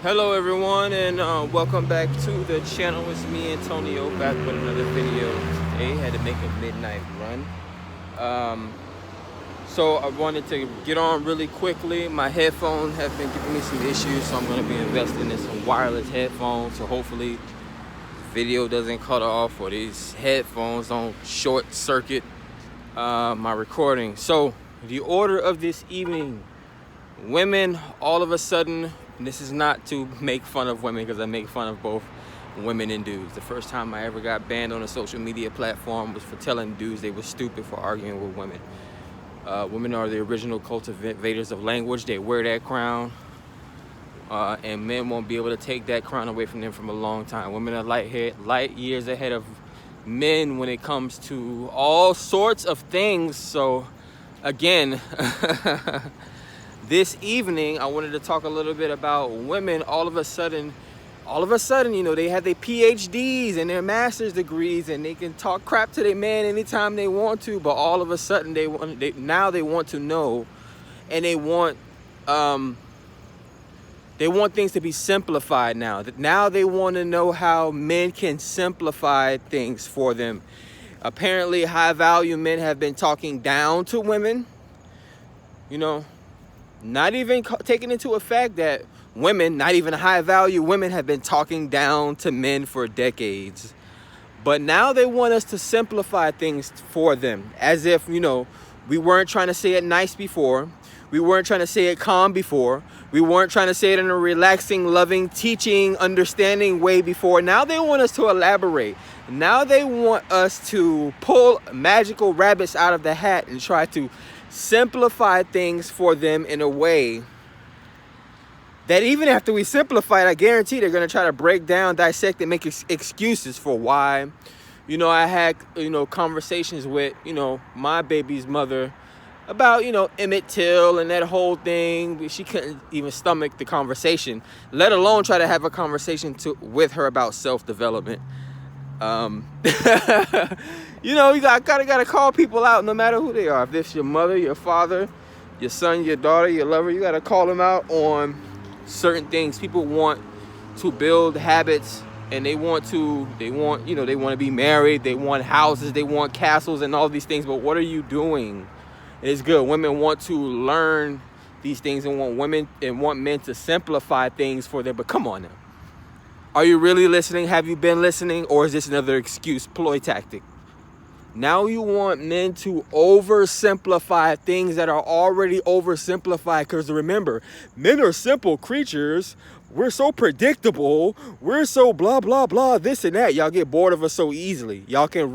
Hello everyone, and welcome back to the channel. It's me, Antonio, back with another video today. Had to make a midnight run. So I wanted to get on really quickly. My headphones have been giving me some issues, so I'm going to be investing in some wireless headphones. So hopefully the video doesn't cut off or these headphones don't short circuit my recording. So the order of this evening: women, all of a sudden. And this is not to make fun of women, because I make fun of both women and dudes. The first time I ever got banned on a social media platform was for telling dudes they were stupid for arguing with women. Women are the original cultivators of language. They wear that crown, and men won't be able to take that crown away from them from a long time. Women are light years ahead of men when it comes to all sorts of things. So again, this evening, I wanted to talk a little bit about women. All of a sudden, you know, they have their PhDs and their master's degrees, and they can talk crap to their man anytime they want to. But all of a sudden, they want to know, and they want things to be simplified now. Now they want to know how men can simplify things for them. Apparently, high-value men have been talking down to women. You know. Not even taking into effect that women, not even high-value women, have been talking down to men for decades. But now they want us to simplify things for them, as if, you know, we weren't trying to say it nice before. We weren't trying to say it calm before. We weren't trying to say it in a relaxing, loving, teaching, understanding way before. Now they want us to elaborate. Now they want us to pull magical rabbits out of the hat and try to simplify things for them in a way that even after we simplify it, I guarantee they're going to try to break down, dissect, and make excuses for why. You know, I had, conversations with, my baby's mother about, Emmett Till and that whole thing. She couldn't even stomach the conversation, let alone try to have a conversation with her about self-development. You gotta call people out no matter who they are. If it's your mother, your father, your son, your daughter, your lover, you gotta call them out on certain things. People want to build habits, and they want to be married, they want houses, they want castles and all these things. But what are you doing? It's good. Women want to learn these things and want men to simplify things for them. But come on now. Are you really listening? Have you been listening? Or is this another excuse, ploy tactic? Now you want men to oversimplify things that are already oversimplified. Because remember, men are simple creatures. We're so predictable. We're so blah, blah, blah, this and that. Y'all get bored of us so easily. Y'all can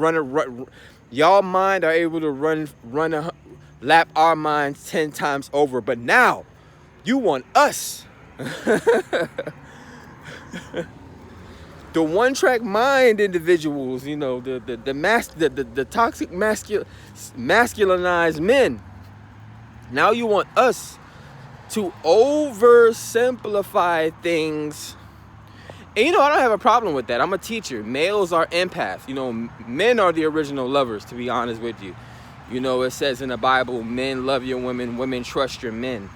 y'all mind are able to lap our minds 10 times over. But now you want us. The one-track mind individuals, the toxic masculinized men. Now you want us to oversimplify things. And I don't have a problem with that. I'm a teacher. Males are empaths. Men are the original lovers, to be honest with you. It says in the Bible, men love your women, women trust your men.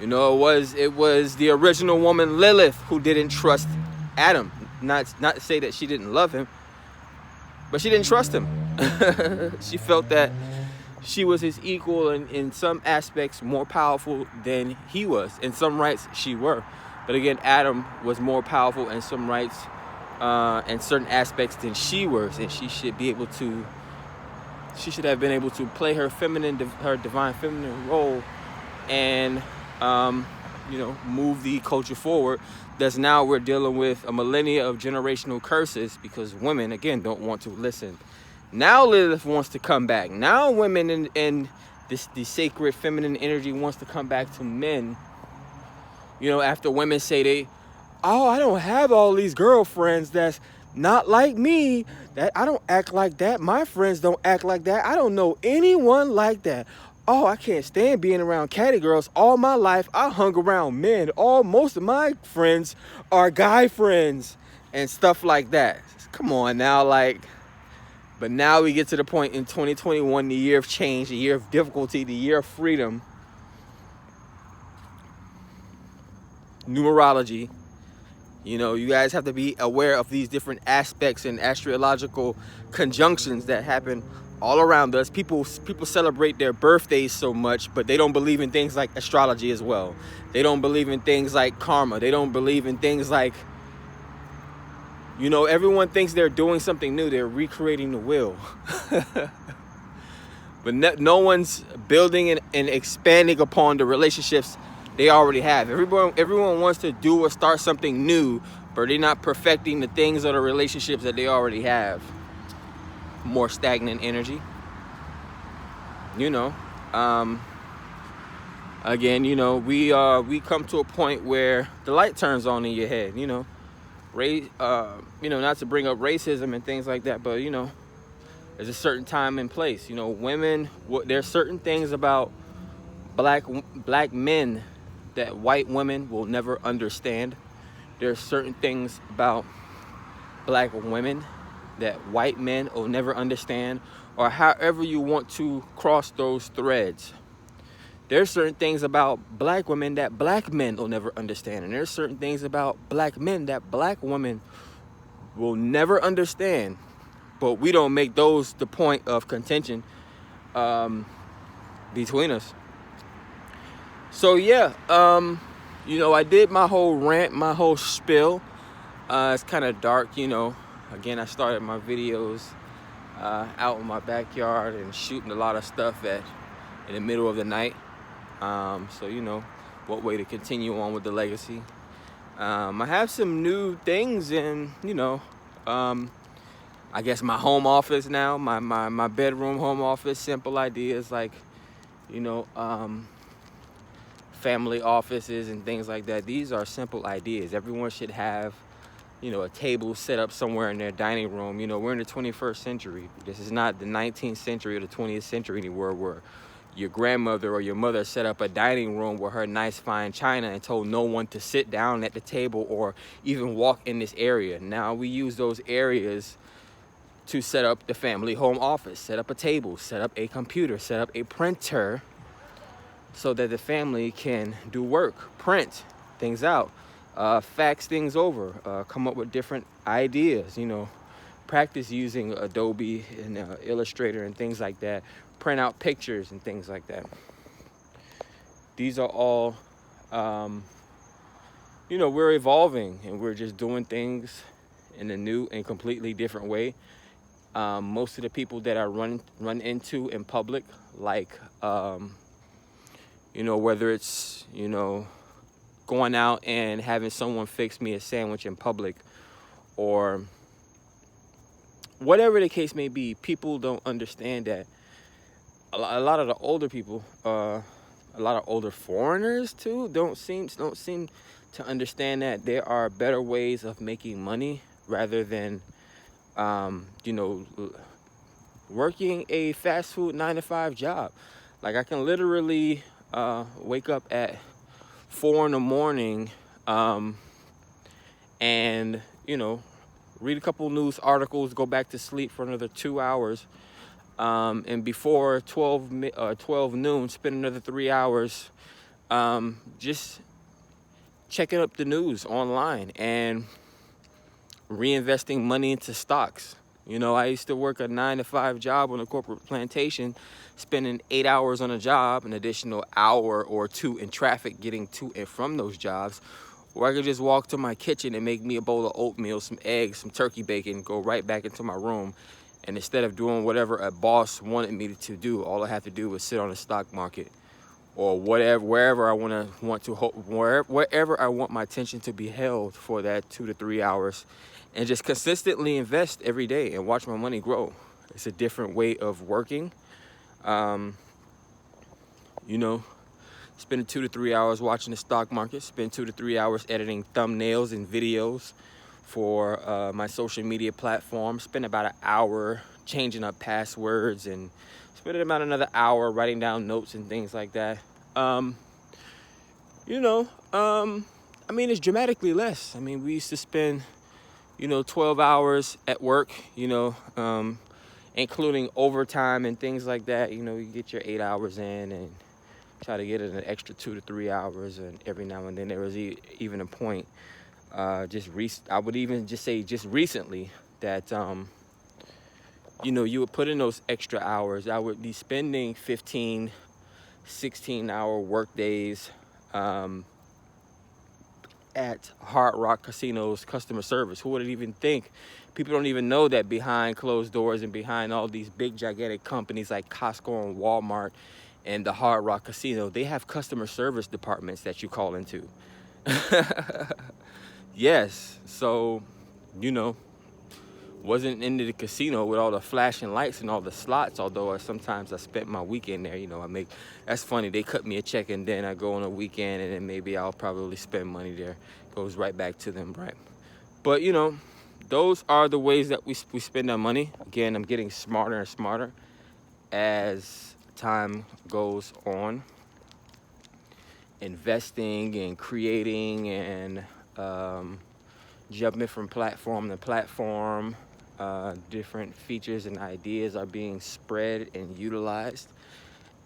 It was the original woman Lilith who didn't trust Adam. Not to say that she didn't love him, but she didn't trust him. She felt that she was his equal, and in some aspects more powerful than he was. In some rights she were, but again, Adam was more powerful in some rights and certain aspects than she was, and she should have been able to play her divine feminine role and move the culture forward. That's now we're dealing with a millennia of generational curses, because women, again, don't want to listen. Now Lilith wants to come back. Now women and the sacred feminine energy wants to come back to men. After women say I don't have all these girlfriends that's not like me, that I don't act like that. My friends don't act like that. I don't know anyone like that. Oh, I can't stand being around catty girls. All my life, I hung around men. Most of my friends are guy friends and stuff like that. Come on now, but now we get to the point in 2021, the year of change, the year of difficulty, the year of freedom, numerology. You know, you guys have to be aware of these different aspects and astrological conjunctions that happen all around us. People celebrate their birthdays so much, but they don't believe in things like astrology as well. They don't believe in things like karma. They don't believe in things like, you know, everyone thinks they're doing something new. They're recreating the wheel. But no one's building and expanding upon the relationships they already have. Everyone wants to do or start something new, but they're not perfecting the things or the relationships that they already have. More stagnant energy. You know, again, you know, we come to a point where the light turns on in your head. You know, not to bring up racism and things like that, but you know, there's a certain time and place. You know, women. There's certain things about black men that white women will never understand. There's certain things about black women that white men will never understand, or however you want to cross those threads. There's certain things about black women that black men will never understand, and there's certain things about black men that black women will never understand. But we don't make those the point of contention between us. So yeah, you know, I did my whole rant, my whole spiel. It's kind of dark, you know. Again, I started my videos out in my backyard and shooting a lot of stuff in the middle of the night. So you know, what way to continue on with the legacy. I have some new things in, you know, I guess my home office now, my bedroom home office, simple ideas like, you know, family offices and things like that. These are simple ideas. Everyone should have, you know, a table set up somewhere in their dining room. You know, we're in the 21st century. This is not the 19th century or the 20th century anymore, where your grandmother or your mother set up a dining room with her nice fine china and told no one to sit down at the table or even walk in this area. Now we use those areas to set up the family home office, set up a table, set up a computer, set up a printer, so that the family can do work, print things out, fax things over, come up with different ideas, you know, practice using Adobe and Illustrator and things like that, print out pictures and things like that. These are all, you know, we're evolving and we're just doing things in a new and completely different way. Most of the people that I run into in public, like, you know, whether it's, you know, going out and having someone fix me a sandwich in public, or whatever the case may be, people don't understand that a lot of the older people, a lot of older foreigners too, don't seem to understand that there are better ways of making money rather than, you know, working a fast food 9-to-5 job. Like, I can literally wake up at 4 a.m, and, you know, read a couple news articles, go back to sleep for another 2 hours, and before 12 noon, spend another 3 hours just checking up the news online and reinvesting money into stocks. You know, I used to work a 9-to-5 job on a corporate plantation, spending 8 hours on a job, an additional hour or two in traffic getting to and from those jobs, or I could just walk to my kitchen and make me a bowl of oatmeal, some eggs, some turkey bacon, go right back into my room. And instead of doing whatever a boss wanted me to do, all I have to do was sit on the stock market or wherever I wherever I want my attention to be held for that 2 to 3 hours, and just consistently invest every day and watch my money grow. It's a different way of working. You know, spend 2 to 3 hours watching the stock market, spend 2 to 3 hours editing thumbnails and videos for my social media platform, spend about an hour changing up passwords, and spend about another hour writing down notes and things like that. You know, I mean, it's dramatically less. I mean, we used to spend, you know, 12 hours at work, you know, including overtime and things like that. You know, you get your 8 hours in and try to get it an extra 2 to 3 hours, and every now and then there was even a point, I would even just say just recently that, you know, you would put in those extra hours. I would be spending 15, 16-hour work days at Hard Rock Casino's customer service. Who would even think? People don't even know that behind closed doors and behind all these big gigantic companies like Costco and Walmart and the Hard Rock Casino, they have customer service departments that you call into. Yes, so, you know, wasn't into the casino with all the flashing lights and all the slots, although sometimes I spent my weekend there. You know, that's funny, they cut me a check and then I go on a weekend and then maybe I'll probably spend money there. Goes right back to them, right? But, you know, those are the ways that we spend our money. Again, I'm getting smarter and smarter as time goes on. Investing and creating and jumping from platform to platform. Different features and ideas are being spread and utilized.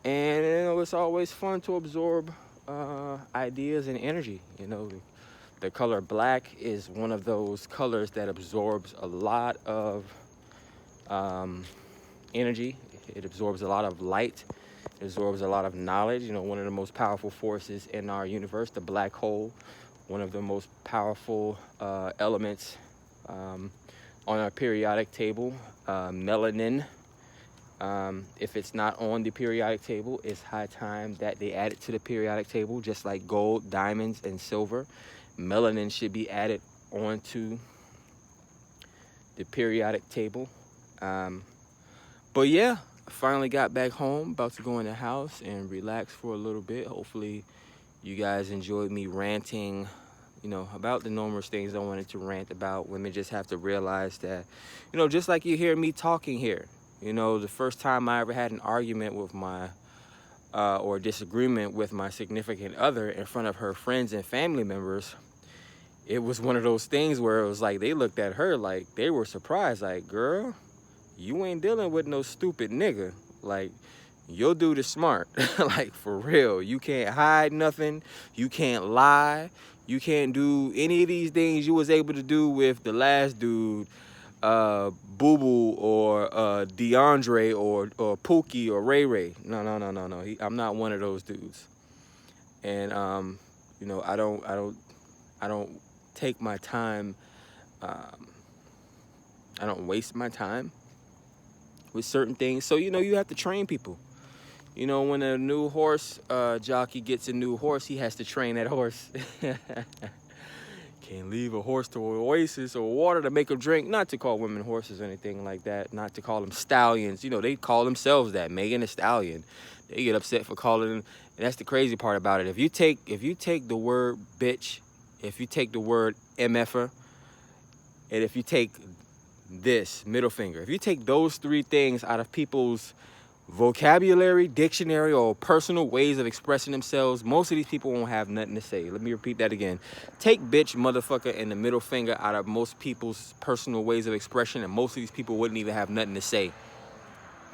And, you know, it's always fun to absorb ideas and energy. You know, the color black is one of those colors that absorbs a lot of energy. It absorbs a lot of light. It absorbs a lot of knowledge. You know, one of the most powerful forces in our universe, the black hole, one of the most powerful elements on our periodic table, melanin. If it's not on the periodic table, it's high time that they add it to the periodic table, just like gold, diamonds, and silver. Melanin should be added onto the periodic table. But yeah, I finally got back home, about to go in the house and relax for a little bit. Hopefully you guys enjoyed me ranting, you know, about the numerous things I wanted to rant about. Women just have to realize that, you know, just like you hear me talking here, you know, the first time I ever had an argument with my, or disagreement with my significant other in front of her friends and family members, it was one of those things where it was like, they looked at her like they were surprised, like, girl, you ain't dealing with no stupid nigga. Like, your dude is smart. Like, for real. You can't hide nothing. You can't lie. You can't do any of these things you was able to do with the last dude, Boo Boo or DeAndre or Pookie or Ray Ray. No. I'm not one of those dudes. And you know, I don't take my time. I don't waste my time with certain things. So, you know, you have to train people. You know, when a new horse jockey gets a new horse, he has to train that horse. Can't leave a horse to an oasis or water to make him drink. Not to call women horses or anything like that. Not to call them stallions. You know, they call themselves that, Megan Thee Stallion. They get upset for calling them. And that's the crazy part about it. If you take the word bitch, if you take the word MFer, and if you take this middle finger, if you take those three things out of people's vocabulary, dictionary, or personal ways of expressing themselves, most of these people won't have nothing to say. Let me repeat that again. Take bitch, motherfucker, and the middle finger out of most people's personal ways of expression, and most of these people wouldn't even have nothing to say.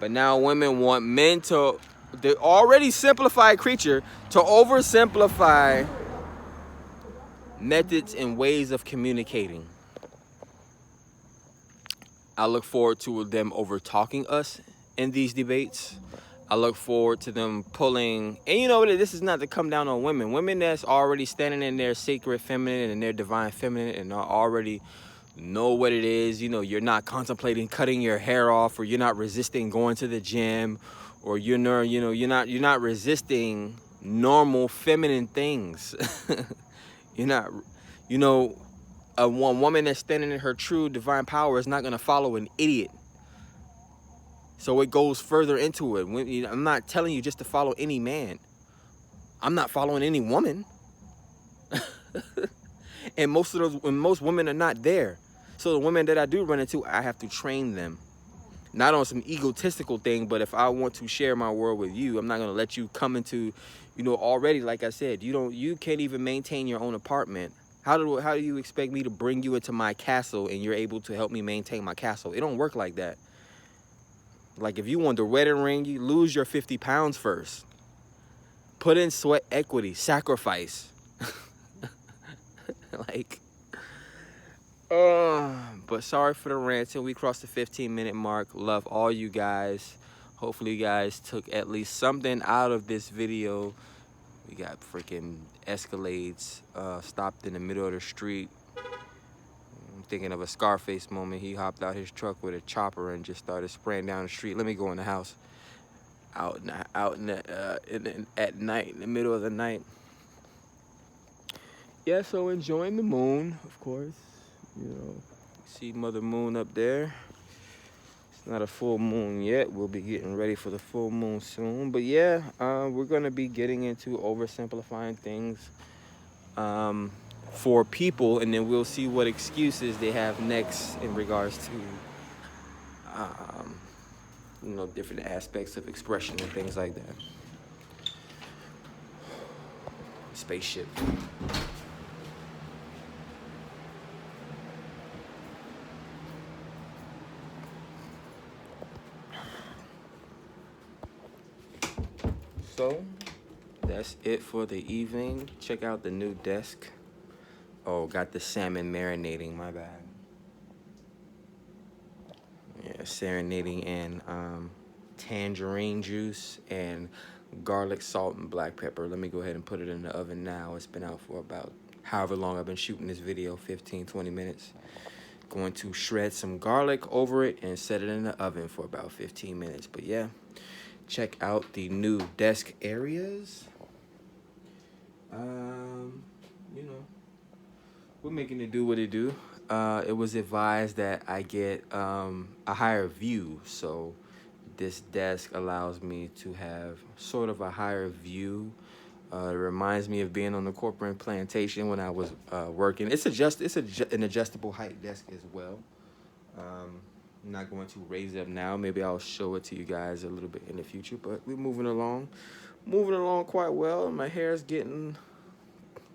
But now women want men to, the already simplified creature, to oversimplify methods and ways of communicating. I look forward to them over talking us in these debates. I look forward to them pulling, and you know, this is not to come down on women. Women that's already standing in their sacred feminine and their divine feminine and already know what it is. You know, you're not contemplating cutting your hair off, or you're not resisting going to the gym, or you're not resisting normal feminine things. You're not, you know, one woman that's standing in her true divine power is not going to follow an idiot. So it goes further into it. I'm not telling you just to follow any man. I'm not following any woman. And most women are not there. So the women that I do run into, I have to train them. Not on some egotistical thing, but if I want to share my world with you, I'm not going to let you come into, you know, already, like I said, you can't even maintain your own apartment. How do you expect me to bring you into my castle and you're able to help me maintain my castle? It don't work like that. Like, if you want the wedding ring, you lose your 50 pounds first. Put in sweat equity, sacrifice. Like, but sorry for the ranting. We crossed the 15-minute mark. Love all you guys. Hopefully you guys took at least something out of this video. We got freaking Escalades stopped in the middle of the street. I'm thinking of a Scarface moment. He hopped out his truck with a chopper and just started spraying down the street. Let me go in the house. At night, in the middle of the night. Yeah, so enjoying the moon, of course. You know, see Mother Moon up there. It's not a full moon yet. We'll be getting ready for the full moon soon. But yeah, we're gonna be getting into oversimplifying things for people, and then we'll see what excuses they have next in regards to you know, different aspects of expression and things like that. Spaceship. So that's it for the evening. Check out the new desk. Oh, got the salmon marinating, my bad. Yeah, serenading in tangerine juice and garlic, salt, and black pepper. Let me go ahead and put it in the oven now. It's been out for about however long I've been shooting this video, 15, 20 minutes. Going to shred some garlic over it and set it in the oven for about 15 minutes. But yeah, check out the new desk areas. You know, we're making it do what it do. It was advised that I get a higher view, so this desk allows me to have sort of a higher view. It reminds me of being on the corporate plantation when I was working. It's an adjustable height desk as well. I'm not going to raise it up now. Maybe I'll show it to you guys a little bit in the future, but we're moving along quite well. My hair is getting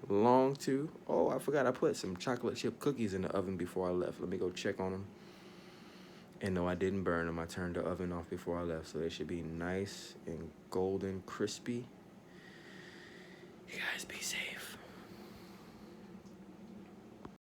long too. Oh, I forgot I put some chocolate chip cookies in the oven before I left. Let me go check on them. And no, I didn't burn them. I turned the oven off before I left, so they should be nice and golden crispy. You guys be safe.